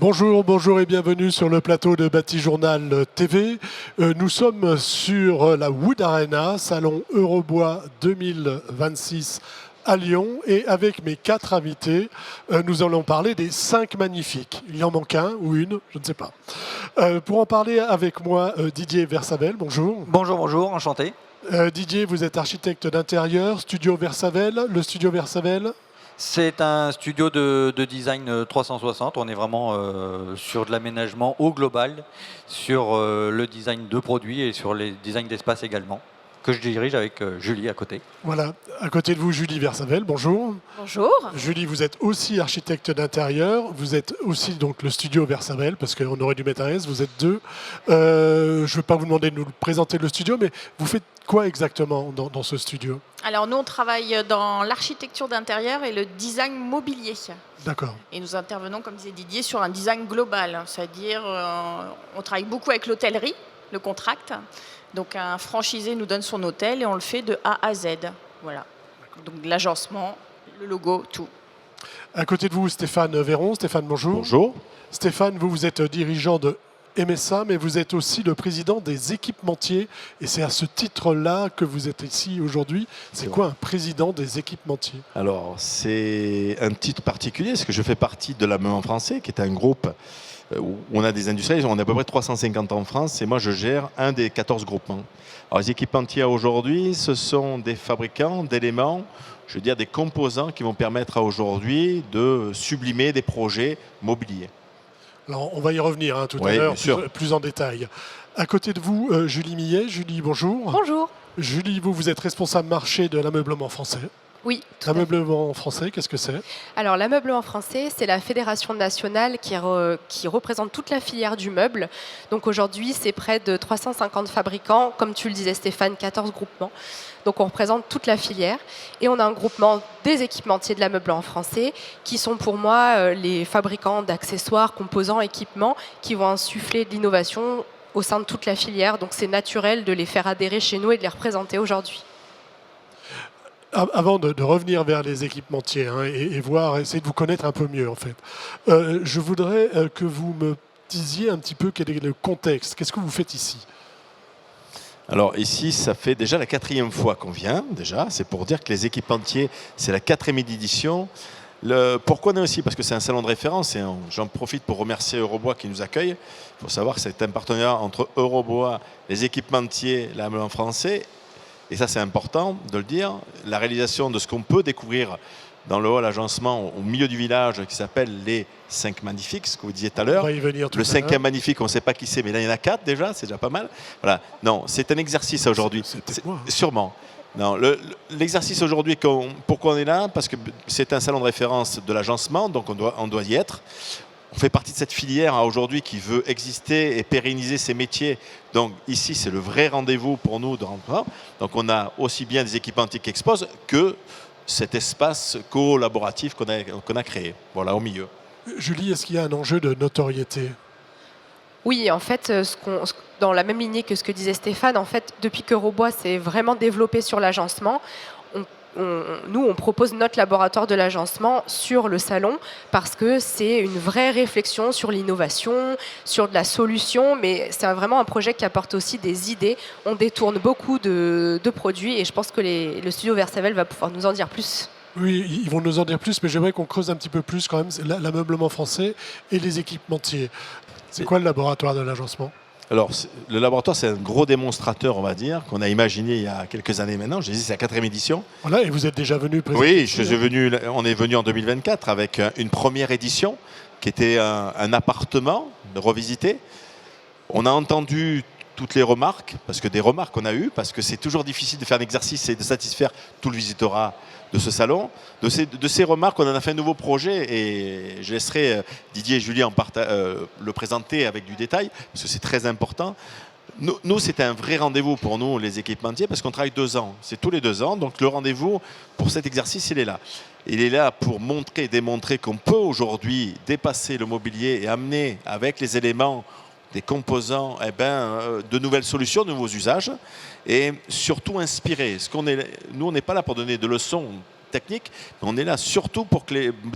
Bonjour, bonjour et bienvenue sur le plateau de Bâti Journal TV. Nous sommes sur la Wood Arena, salon Eurobois 2026 à Lyon. Et avec mes 4 invités, nous allons parler des 5 magnifiques. Il y en manque un ou une, je ne sais pas. Pour en parler avec moi, Didier Versavel, bonjour. Bonjour, bonjour, enchanté. Didier, vous êtes architecte d'intérieur, studio Versavel. Le studio Versavel, C'est un studio de design 360. On est vraiment sur de l'aménagement au global, sur le design de produits et sur les designs d'espace également, que je dirige avec Julie à côté. voilà. À côté de vous, Julie Versavel, bonjour. Bonjour. Julie, vous êtes aussi architecte d'intérieur, vous êtes aussi donc le studio Versavel, parce qu'on aurait dû mettre un S, vous êtes deux. Je ne vais pas vous demander de nous présenter le studio, mais vous faites quoi exactement dans ce studio? Alors nous, on travaille dans l'architecture d'intérieur et le design mobilier. D'accord. Et nous intervenons, comme disait Didier, sur un design global. C'est-à-dire, on travaille beaucoup avec l'hôtellerie, le contract. Donc un franchisé nous donne son hôtel et on le fait de A à Z. Voilà. Donc l'agencement, le logo, tout. À côté de vous, Stéphane Véron. Stéphane, bonjour. Bonjour. Stéphane, vous êtes dirigeant de MSA, mais vous êtes aussi le président des équipementiers. Et c'est à ce titre-là que vous êtes ici aujourd'hui. C'est quoi un président des équipementiers? Alors, c'est un titre particulier, parce que je fais partie de l'Ameublement Français, qui est un groupe où on a des industriels, on a à peu près 350 en France, et moi je gère un des 14 groupements. Alors, les équipementiers aujourd'hui, ce sont des fabricants d'éléments, je veux dire des composants qui vont permettre à aujourd'hui de sublimer des projets mobiliers. Alors, on va y revenir tout à Oui, l'heure, bien sûr. plus en détail. À côté de vous, Julie Millet. Julie, bonjour. Bonjour. Julie, vous êtes responsable marché de l'ameublement français. Oui, tout à fait. L'ameublement français, qu'est-ce que c'est? Alors l'ameublement français, c'est la fédération nationale qui représente toute la filière du meuble. Donc aujourd'hui, c'est près de 350 fabricants, comme tu le disais Stéphane, 14 groupements. Donc on représente toute la filière. Et on a un groupement des équipementiers de l'ameublement français, qui sont pour moi les fabricants d'accessoires, composants, équipements, qui vont insuffler de l'innovation au sein de toute la filière. Donc c'est naturel de les faire adhérer chez nous et de les représenter aujourd'hui. Avant de revenir vers les équipementiers et voir, essayer de vous connaître un peu mieux en fait, je voudrais que vous me disiez un petit peu quel est le contexte. Qu'est-ce que vous faites ici? Alors ici, ça fait déjà la 4e fois qu'on vient, déjà. C'est pour dire que les équipementiers, c'est la 4e édition. Pourquoi on est aussi? Parce que c'est un salon de référence et j'en profite pour remercier Eurobois qui nous accueille. Il faut savoir que c'est un partenariat entre Eurobois, les équipementiers, l'ameublement français. Et ça, c'est important de le dire, la réalisation de ce qu'on peut découvrir dans le hall agencement au milieu du village qui s'appelle les 5 magnifiques, ce que vous disiez tout à l'heure. On va y venir tout Le à l'heure. 5e magnifique, on ne sait pas qui c'est, mais là, il y en a 4 déjà, c'est déjà pas mal. Voilà. Non, c'est un exercice aujourd'hui. C'était moi. Sûrement. Non, l'exercice aujourd'hui, pourquoi on est là? Parce que c'est un salon de référence de l'agencement, donc on doit y être. On fait partie de cette filière aujourd'hui qui veut exister et pérenniser ses métiers. Donc ici, c'est le vrai rendez-vous pour nous de rentrée. Donc on a aussi bien des équipementiers qui exposent que cet espace collaboratif qu'on a créé, voilà, au milieu. Julie, est-ce qu'il y a un enjeu de notoriété? Oui, en fait, dans la même lignée que ce que disait Stéphane, en fait, depuis qu'Eurobois s'est vraiment développé sur l'agencement, nous, on propose notre laboratoire de l'agencement sur le salon parce que c'est une vraie réflexion sur l'innovation, sur de la solution, mais c'est vraiment un projet qui apporte aussi des idées. On détourne beaucoup de produits et je pense que le studio Versavel va pouvoir nous en dire plus. Oui, ils vont nous en dire plus, mais j'aimerais qu'on creuse un petit peu plus quand même l'ameublement français et les équipementiers. C'est quoi le laboratoire de l'agencement? Alors, le laboratoire, c'est un gros démonstrateur, on va dire, qu'on a imaginé il y a quelques années maintenant. Je dis, c'est la 4e édition. Voilà, et vous êtes déjà venu présenter. Oui, on est venu en 2024 avec une première édition qui était un appartement revisité. On a entendu toutes les remarques, parce que des remarques qu'on a eues, parce que c'est toujours difficile de faire un exercice et de satisfaire tout le visitorat de ce salon. De ces remarques, on en a fait un nouveau projet et je laisserai Didier et Julie le présenter avec du détail, parce que c'est très important. Nous, c'est un vrai rendez-vous pour nous, les équipementiers, parce qu'on travaille 2 ans. C'est tous les 2 ans, donc le rendez-vous pour cet exercice, il est là. Il est là pour démontrer qu'on peut aujourd'hui dépasser le mobilier et amener avec les éléments des composants, de nouvelles solutions, de nouveaux usages, et surtout inspirer. Nous, on n'est pas là pour donner de leçons techniques, mais on est là surtout pour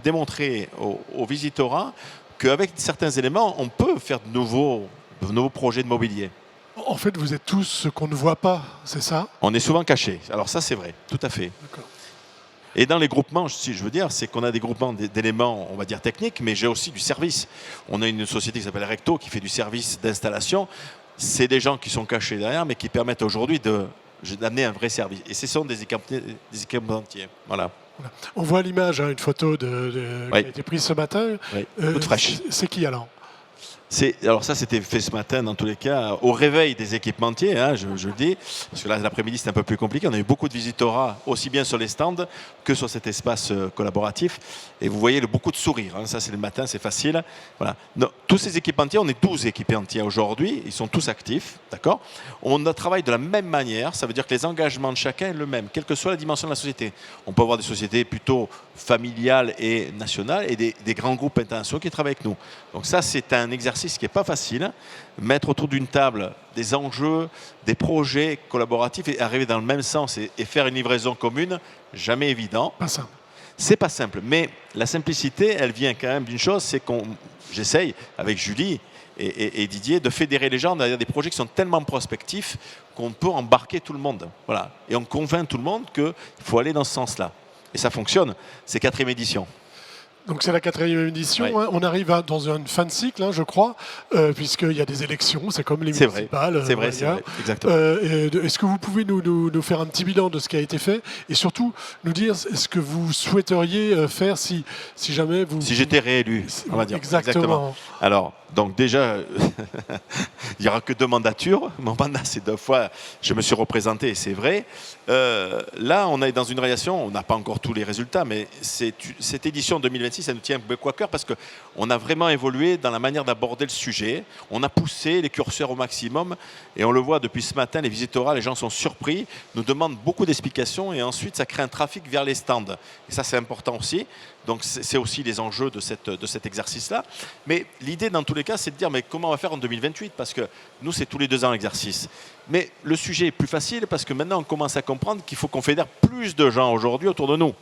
démontrer au visitorat qu'avec certains éléments, on peut faire de nouveaux projets de mobilier. En fait, vous êtes tous ce qu'on ne voit pas, c'est ça? On est souvent cachés. Alors ça, c'est vrai, tout à fait. D'accord. Et dans les groupements, si je veux dire, c'est qu'on a des groupements d'éléments, on va dire techniques, mais j'ai aussi du service. On a une société qui s'appelle Recto qui fait du service d'installation. C'est des gens qui sont cachés derrière, mais qui permettent aujourd'hui d'amener un vrai service. Et ce sont des équipementiers. Voilà. Voilà. On voit à l'image une photo qui a été prise ce matin. Oui, toute fraîche. C'est qui alors? Alors ça, c'était fait ce matin, dans tous les cas, au réveil des équipementiers, hein, je le dis, parce que là, l'après-midi, c'est un peu plus compliqué. On a eu beaucoup de visitorat, aussi bien sur les stands que sur cet espace collaboratif. Et vous voyez beaucoup de sourires. Hein. Ça, c'est le matin, c'est facile. Voilà. Tous ces équipementiers, on est 12 équipementiers aujourd'hui. Ils sont tous actifs, d'accord? On travaille de la même manière. Ça veut dire que les engagements de chacun est le même, quelle que soit la dimension de la société. On peut avoir des sociétés plutôt familiales et nationales et des grands groupes internationaux qui travaillent avec nous. Donc ça, c'est un exercice qui n'est pas facile. Mettre autour d'une table des enjeux, des projets collaboratifs et arriver dans le même sens et faire une livraison commune, jamais évident. Pas simple. C'est pas simple, mais la simplicité, elle vient quand même d'une chose, c'est j'essaye avec Julie et Didier de fédérer les gens derrière des projets qui sont tellement prospectifs qu'on peut embarquer tout le monde. Voilà. Et on convainc tout le monde qu'il faut aller dans ce sens-là. Et ça fonctionne. C'est 4e édition. Donc c'est la 4e édition. Oui. Hein. On arrive dans une fin de cycle, hein, je crois, puisqu'il y a des élections. C'est comme les C'est municipales. C'est vrai, exactement. Est-ce que vous pouvez nous faire un petit bilan de ce qui a été fait et surtout nous dire ce que vous souhaiteriez faire si jamais vous... Si j'étais réélu, on va dire. Exactement. Alors, donc déjà, il n'y aura que 2 mandatures. Mon mandat, c'est 2 fois. Je me suis représenté, c'est vrai. Là, on est dans une relation, on n'a pas encore tous les résultats, mais cette édition 2026, ça nous tient beaucoup à cœur parce qu'on a vraiment évolué dans la manière d'aborder le sujet. On a poussé les curseurs au maximum et on le voit depuis ce matin, les visitorats, les gens sont surpris, nous demandent beaucoup d'explications et ensuite, ça crée un trafic vers les stands. Et ça, c'est important aussi. Donc, c'est aussi les enjeux de cet exercice-là. Mais l'idée, dans tous les cas, c'est de dire mais comment on va faire en 2028 ? Parce que nous, c'est tous les 2 ans l'exercice. Mais le sujet est plus facile parce que maintenant, on commence à comprendre qu'il faut qu'on fédère plus de gens aujourd'hui autour de nous.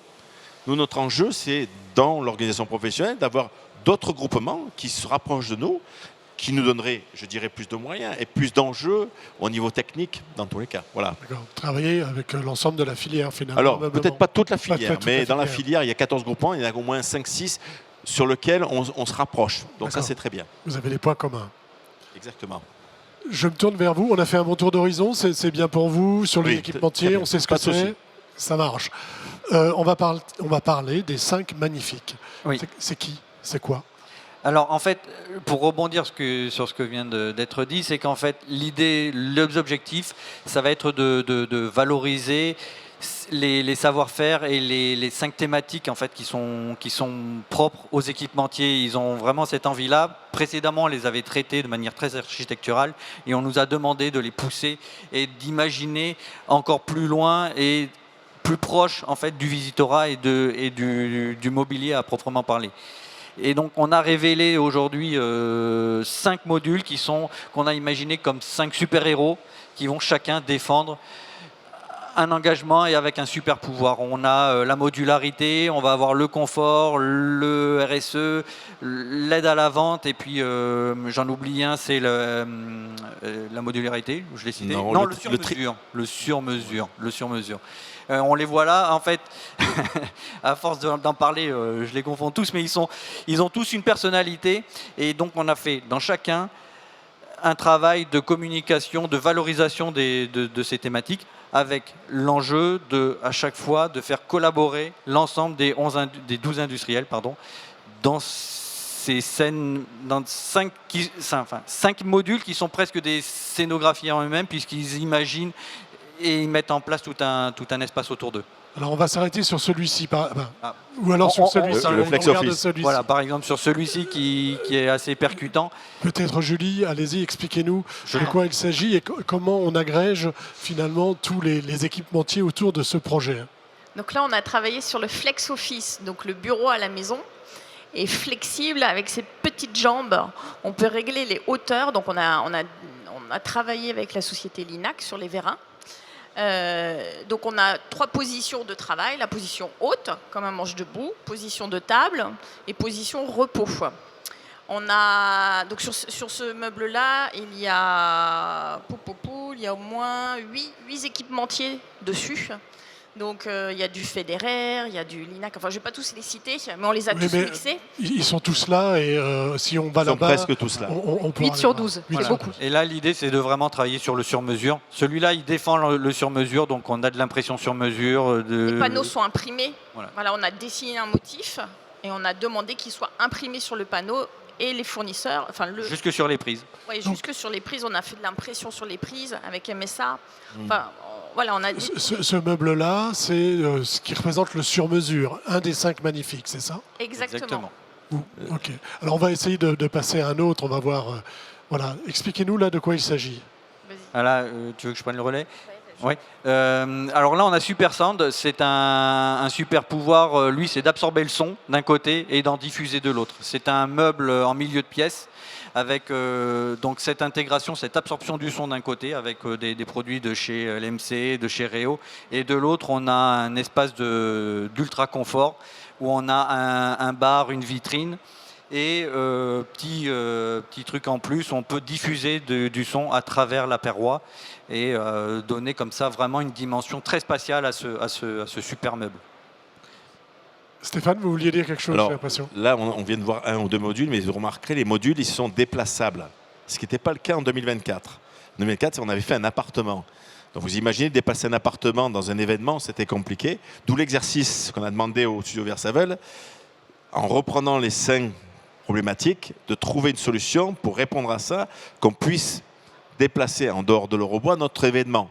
Nous, notre enjeu, c'est dans l'organisation professionnelle d'avoir d'autres groupements qui se rapprochent de nous, qui nous donneraient, je dirais, plus de moyens et plus d'enjeux au niveau technique dans tous les cas. Voilà. D'accord. Travailler avec l'ensemble de la filière finalement. Alors, peut-être pas toute la filière, toute mais la dans la filière. filière, il y a 14 groupements, il y en a au moins 5-6 sur lesquels on se rapproche. Donc ça, D'accord. c'est très bien. Vous avez des points communs. Exactement. Je me tourne vers vous. On a fait un bon tour d'horizon. C'est bien pour vous sur Oui, l'équipementier. très bien. On sait ce Pas que de souci. c'est. Ça marche. On va parler des 5 magnifiques. Oui. C'est qui? C'est quoi? Alors en fait, pour rebondir sur ce que vient d'être dit, c'est qu'en fait l'idée, l'objectif, ça va être de valoriser les savoir-faire et les 5 thématiques en fait qui sont propres aux équipementiers. Ils ont vraiment cette envie-là. Précédemment, on les avait traités de manière très architecturale et on nous a demandé de les pousser et d'imaginer encore plus loin et plus proche en fait du visitorat et du mobilier à proprement parler. Et donc on a révélé aujourd'hui 5 modules qu'on a imaginés comme 5 super-héros qui vont chacun défendre un engagement et avec un super pouvoir. On a la modularité, on va avoir le confort, le RSE, l'aide à la vente et puis j'en oublie un, c'est la modularité, je l'ai cité. Non, Non, le sur-mesure. On les voit là, en fait, à force d'en parler, je les confonds tous, mais ils ont tous une personnalité et donc on a fait dans chacun un travail de communication, de valorisation de ces thématiques avec l'enjeu à chaque fois de faire collaborer l'ensemble des 12 industriels dans ces scènes, dans 5 modules qui sont presque des scénographies en eux-mêmes puisqu'ils imaginent et ils mettent en place tout un espace autour d'eux. Alors on va s'arrêter sur celui-ci, ou alors sur celui-ci. le On Flex regarde Office. celui-ci. Voilà, par exemple sur celui-ci qui est assez percutant. Peut-être Julie, allez-y, expliquez-nous Je- de quoi il s'agit et comment on agrège finalement tous les équipementiers autour de ce projet. Donc là, on a travaillé sur le Flex Office, donc le bureau à la maison, est flexible avec ses petites jambes. On peut régler les hauteurs. Donc on a travaillé avec la société Linac sur les vérins. Donc on a 3 positions de travail, la position haute, comme un manche debout, position de table et position repos. Donc sur ce meuble-là, il y a au moins 8 équipementiers dessus. Donc il y a du Federer, il y a du Linac, enfin je ne vais pas tous les citer, mais on les a tous mixés. Ils sont tous là et si on va là-bas, presque tous là. On 8 sur 12, c'est beaucoup. Et là, l'idée, c'est de vraiment travailler sur le sur-mesure. Celui-là, il défend le sur-mesure, donc on a de l'impression sur mesure. Les panneaux sont imprimés. Voilà. On a dessiné un motif et on a demandé qu'il soit imprimé sur le panneau. Et les fournisseurs, jusque sur les prises. Oui, jusque sur les prises, on a fait de l'impression sur les prises avec MSA. Voilà, on a dit... Ce meuble-là, c'est ce qui représente le sur-mesure, un des 5 magnifiques, c'est ça? Exactement. Ok. Alors on va essayer de passer à un autre, on va voir. Voilà, expliquez-nous là de quoi il s'agit. Ah là, tu veux que je prenne le relais? Oui. Alors là, on a Super Sound. C'est un super pouvoir. Lui, c'est d'absorber le son d'un côté et d'en diffuser de l'autre. C'est un meuble en milieu de pièce avec donc cette intégration, cette absorption du son d'un côté avec des produits de chez LMC, de chez Réo, et de l'autre, on a un espace d'ultra confort où on a un bar, une vitrine. Et petit truc en plus, on peut diffuser du son à travers la paroi et donner comme ça vraiment une dimension très spatiale à ce super meuble. Stéphane, vous vouliez dire quelque chose, j'ai l'impression. Là, on vient de voir 1 ou 2 modules, mais vous remarquerez, les modules, ils sont déplaçables. Ce qui n'était pas le cas en 2024. En 2024, on avait fait un appartement. Donc vous imaginez déplacer un appartement dans un événement, c'était compliqué. D'où l'exercice qu'on a demandé au studio Versavel, en reprenant les 5 problématiques, de trouver une solution pour répondre à ça, qu'on puisse déplacer en dehors de l'Eurobois notre événement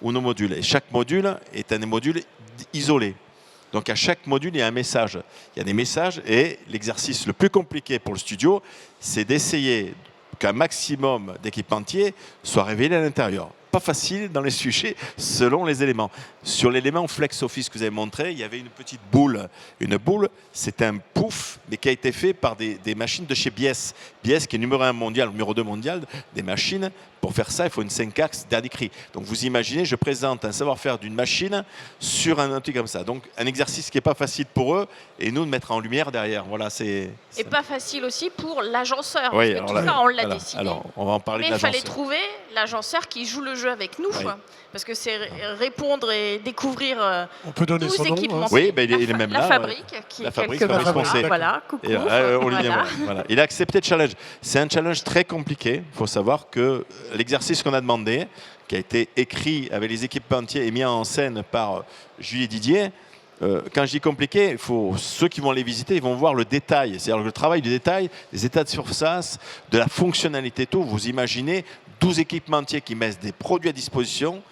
ou nos modules. Et chaque module est un module isolé. Donc à chaque module, il y a un message. Il y a des messages et l'exercice le plus compliqué pour le studio, c'est d'essayer qu'un maximum d'équipementiers soit révélé à l'intérieur. Pas facile dans les sujets selon les éléments. Sur l'élément Flex Office que vous avez montré, il y avait une petite boule. Une boule, c'est un pouf, mais qui a été fait par des machines de chez Bies. Bies qui est numéro 1 mondial, numéro 2 mondial, des machines. Pour faire ça, il faut une 5-axe dernier cri. Donc vous imaginez, je présente un savoir-faire d'une machine sur un outil comme ça. Donc un exercice qui n'est pas facile pour eux et nous de mettre en lumière derrière. Voilà, c'est pas facile aussi pour l'agenceur. Oui, parce que tout ça, on l'a décidé. Alors, on va en parler. Mais il fallait trouver l'agenceur qui joue le jeu avec nous. Oui. Parce que c'est répondre et découvrir on peut donner son nom, hein. Oui, il est même là. La fabrique, qui la est fabrique, quelque part. Voilà, coucou. Voilà. Il a accepté le challenge. C'est un challenge très compliqué. Il faut savoir que l'exercice qu'on a demandé, qui a été écrit avec les équipementiers et mis en scène par Julie Didier, quand je dis compliqué, ceux qui vont les visiter, ils vont voir le détail. C'est-à-dire le travail du détail, des états de surface, de la fonctionnalité, tout. Vous imaginez 12 équipementiers qui mettent des produits à disposition.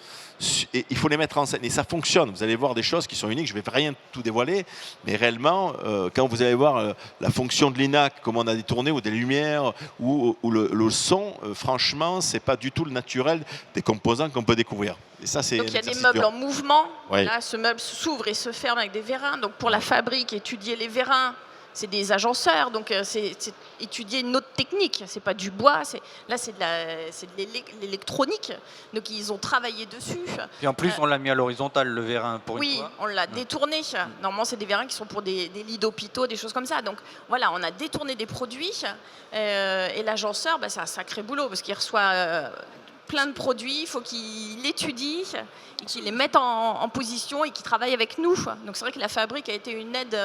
Et il faut les mettre en scène et ça fonctionne. Vous allez voir des choses qui sont uniques. Je ne vais rien tout dévoiler, mais réellement, quand vous allez voir la fonction de l'INAC, comment on a détourné, ou des lumières, ou le son, franchement, c'est pas du tout le naturel des composants qu'on peut découvrir. Et ça, c'est. Donc il y a des meubles en mouvement. Oui. Là, ce meuble s'ouvre et se ferme avec des vérins. Donc pour la fabrique, étudier les vérins, c'est des agenceurs, donc c'est étudier une autre technique. C'est pas du bois, là c'est de l'électronique. Donc ils ont travaillé dessus. Et en plus, on l'a mis à l'horizontale, le vérin, pour une fois. Oui, on l'a détourné. Normalement, c'est des vérins qui sont pour des lits d'hôpitaux, des choses comme ça. Donc voilà, on a détourné des produits. Et l'agenceur, c'est un sacré boulot parce qu'il reçoit plein de produits, il faut qu'il l'étudie et qu'il les mette en position et qu'il travaille avec nous. Donc c'est vrai que la fabrique a été une aide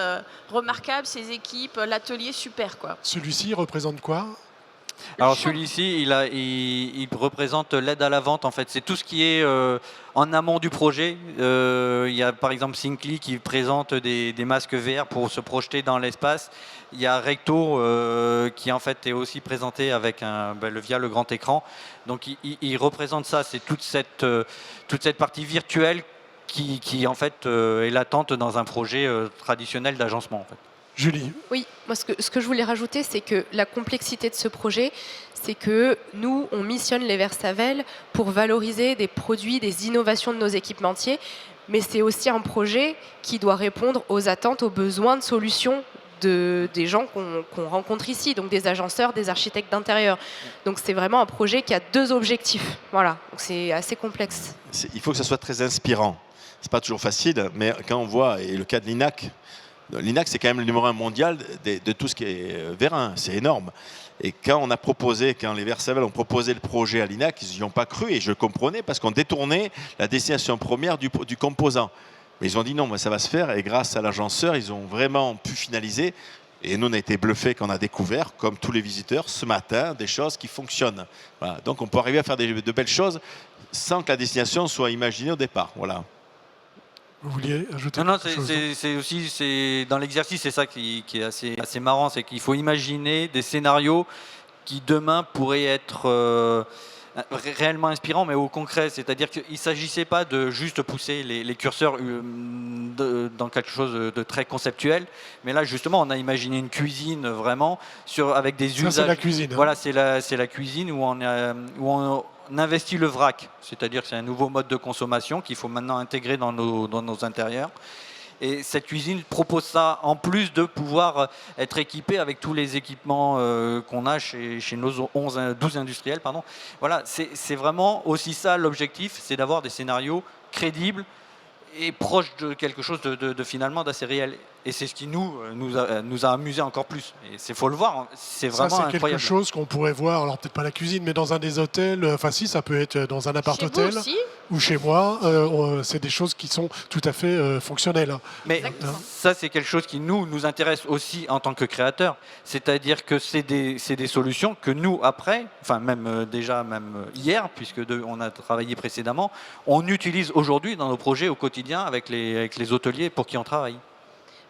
remarquable, ses équipes, l'atelier super, quoi. Celui-ci représente quoi? Alors celui-ci, il représente l'aide à la vente. En fait, c'est tout ce qui est en amont du projet. Il y a par exemple Syncly qui présente des masques VR pour se projeter dans l'espace. Il y a Recto qui en fait est aussi présenté avec via le grand écran. Donc il représente ça. C'est toute cette partie virtuelle qui en fait est latente dans un projet traditionnel d'agencement. En fait. Julie. Oui, moi ce que je voulais rajouter, c'est que la complexité de ce projet, c'est que nous, on missionne les Versavel pour valoriser des produits, des innovations de nos équipementiers, mais c'est aussi un projet qui doit répondre aux attentes, aux besoins de solutions des gens qu'on rencontre ici, donc des agenceurs, des architectes d'intérieur. Donc c'est vraiment un projet qui a 2 objectifs. Voilà, donc c'est assez complexe. Il faut que ça soit très inspirant. C'est pas toujours facile, mais quand on voit, et le cas de l'INAC, L'INAC, c'est quand même le numéro 1 mondial de tout ce qui est vérin. C'est énorme. Et quand les Versavel ont proposé le projet à l'INAC, ils n'y ont pas cru. Et je comprenais parce qu'on détournait la destination première du composant. Mais ils ont dit non, mais ça va se faire. Et grâce à l'agenceur, ils ont vraiment pu finaliser. Et nous, on a été bluffés quand on a découvert, comme tous les visiteurs, ce matin, des choses qui fonctionnent. Voilà. Donc on peut arriver à faire de belles choses sans que la destination soit imaginée au départ. Voilà. Vous vouliez ajouter Non, quelque chose? c'est aussi dans l'exercice, c'est ça qui est assez marrant, c'est qu'il faut imaginer des scénarios qui demain pourraient être réellement inspirants, mais au concret. C'est-à-dire qu'il ne s'agissait pas de juste pousser les curseurs dans quelque chose de très conceptuel, mais là justement on a imaginé une cuisine vraiment avec des usages. Ça, c'est la cuisine. Hein. Voilà, c'est la cuisine où on investit le vrac, c'est-à-dire que c'est un nouveau mode de consommation qu'il faut maintenant intégrer dans nos intérieurs. Et cette cuisine propose ça en plus de pouvoir être équipée avec tous les équipements qu'on a chez nos 12 industriels. Pardon. Voilà, c'est vraiment aussi ça l'objectif, c'est d'avoir des scénarios crédibles et proches de quelque chose de finalement d'assez réel. Et c'est ce qui nous a amusé encore plus. Et il faut le voir, c'est vraiment ça, c'est incroyable. quelque chose qu'on pourrait voir, alors peut-être pas la cuisine, mais dans un des hôtels, enfin si, ça peut être dans un appart-hôtel Chez vous aussi. ou chez moi, c'est des choses qui sont tout à fait fonctionnelles. Mais Exactement. ça, c'est quelque chose qui nous intéresse aussi en tant que créateurs. C'est-à-dire que c'est des solutions que nous, après, enfin même hier, puisque on a travaillé précédemment, on utilise aujourd'hui dans nos projets au quotidien avec les hôteliers pour qui on travaille.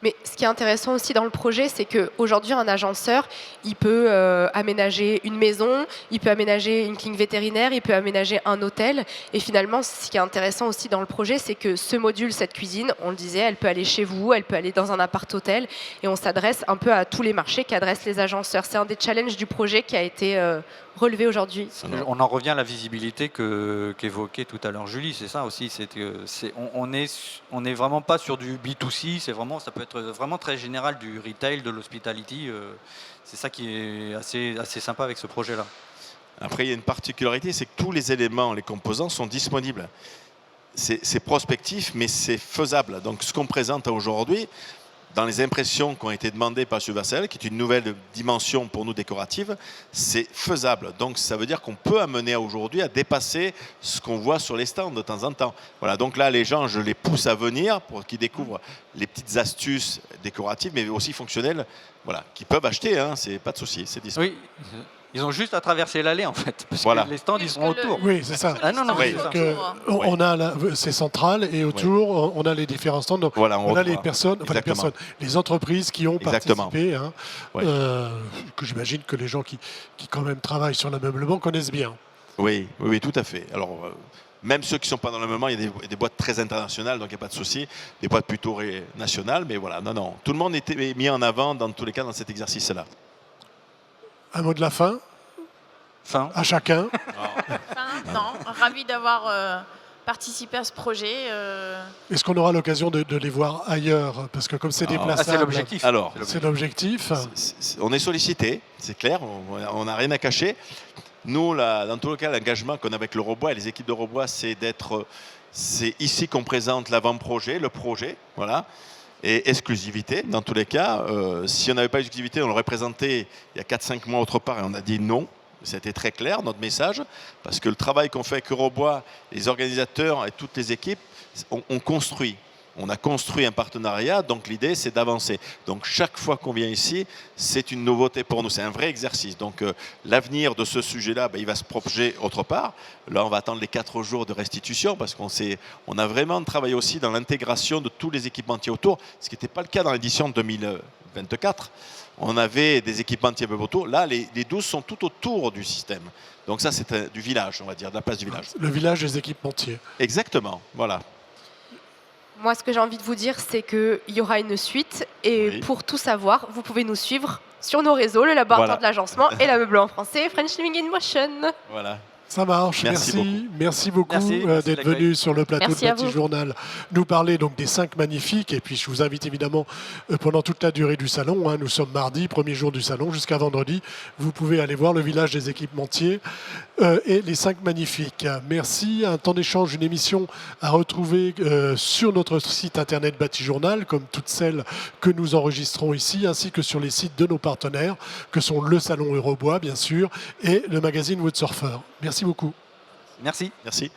Mais ce qui est intéressant aussi dans le projet, c'est qu'aujourd'hui, un agenceur, il peut aménager une maison, il peut aménager une clinique vétérinaire, il peut aménager un hôtel. Et finalement, ce qui est intéressant aussi dans le projet, c'est que ce module, cette cuisine, on le disait, elle peut aller chez vous, elle peut aller dans un appart-hôtel. Et on s'adresse un peu à tous les marchés qu'adressent les agenceurs. C'est un des challenges du projet qui a été relevé aujourd'hui. On en revient à la visibilité qu'évoquait tout à l'heure Julie, c'est ça aussi. On n'est vraiment pas sur du B2C, ça peut être vraiment très général, du retail, de l'hospitality. C'est ça qui est assez sympa avec ce projet-là. Après, il y a une particularité, c'est que tous les éléments, les composants sont disponibles. C'est prospectif, mais c'est faisable. Donc ce qu'on présente aujourd'hui, dans les impressions qui ont été demandées par M. Vassel, qui est une nouvelle dimension pour nous décorative, c'est faisable. Donc ça veut dire qu'on peut amener aujourd'hui à dépasser ce qu'on voit sur les stands de temps en temps. Voilà, donc là, les gens, je les pousse à venir pour qu'ils découvrent les petites astuces décoratives, mais aussi fonctionnelles, voilà, qu'ils peuvent acheter, hein, c'est pas de souci, c'est disponible. Oui, ils ont juste à traverser l'allée en fait, parce Voilà. que les stands ils sont autour. Oui, c'est ça. Ah non, Oui. c'est ça. Que on a c'est central et autour on a les différents stands. Donc, Voilà, on a les retrouve. personnes, les entreprises qui ont Exactement. participé, hein, Ouais. que j'imagine que les gens qui quand même travaillent sur l'ameublement connaissent bien. Oui, tout à fait. Alors, même ceux qui ne sont pas dans le moment, il y a des boîtes très internationales, donc il n'y a pas de souci. Des boîtes plutôt nationales, mais voilà, non. Tout le monde était mis en avant, dans tous les cas, dans cet exercice-là. Un mot de la fin à chacun. Non, ravi d'avoir participé à ce projet. Est-ce qu'on aura l'occasion de les voir ailleurs? Parce que comme c'est Ah, c'est déplaçable, l'objectif. Alors, c'est l'objectif. on est sollicité, c'est clair, on n'a rien à cacher. Nous, dans tout le cas, l'engagement qu'on a avec le Robois et les équipes de Robois, c'est ici qu'on présente l'avant-projet, le projet, voilà. Et exclusivité, dans tous les cas. Si on n'avait pas d'exclusivité, on l'aurait présenté il y a 4-5 mois autre part et on a dit non. C'était très clair, notre message, parce que le travail qu'on fait avec Eurobois, les organisateurs et toutes les équipes, on construit. On a construit un partenariat, donc l'idée, c'est d'avancer. Donc chaque fois qu'on vient ici, c'est une nouveauté pour nous, c'est un vrai exercice. Donc l'avenir de ce sujet-là, il va se propager autre part. Là, on va attendre les 4 jours de restitution, parce on a vraiment travaillé aussi dans l'intégration de tous les équipementiers autour, ce qui n'était pas le cas dans l'édition 2024. On avait des équipementiers autour. Là, les 12 sont tout autour du système. Donc ça, c'est du village, on va dire, de la place du village. Le village des équipementiers. Exactement, voilà. Moi, ce que j'ai envie de vous dire, c'est qu'il y aura une suite. Et Oui. pour tout savoir, vous pouvez nous suivre sur nos réseaux, le laboratoire Voilà. de l'agencement et l'ameublement français, French Living in Motion. Voilà. Ça marche, merci beaucoup Merci d'être de l'accueil. venu sur le plateau Merci de à Bâti vous. Journal nous parler donc des 5 magnifiques. Et puis je vous invite évidemment pendant toute la durée du salon, nous sommes mardi, premier jour du salon, jusqu'à vendredi. Vous pouvez aller voir le village des équipementiers et les 5 magnifiques. Merci, un temps d'échange, une émission à retrouver sur notre site internet Bâti Journal, comme toutes celles que nous enregistrons ici, ainsi que sur les sites de nos partenaires, que sont le Salon Eurobois, bien sûr, et le magazine Woodsurfer. Merci beaucoup. Merci. Merci.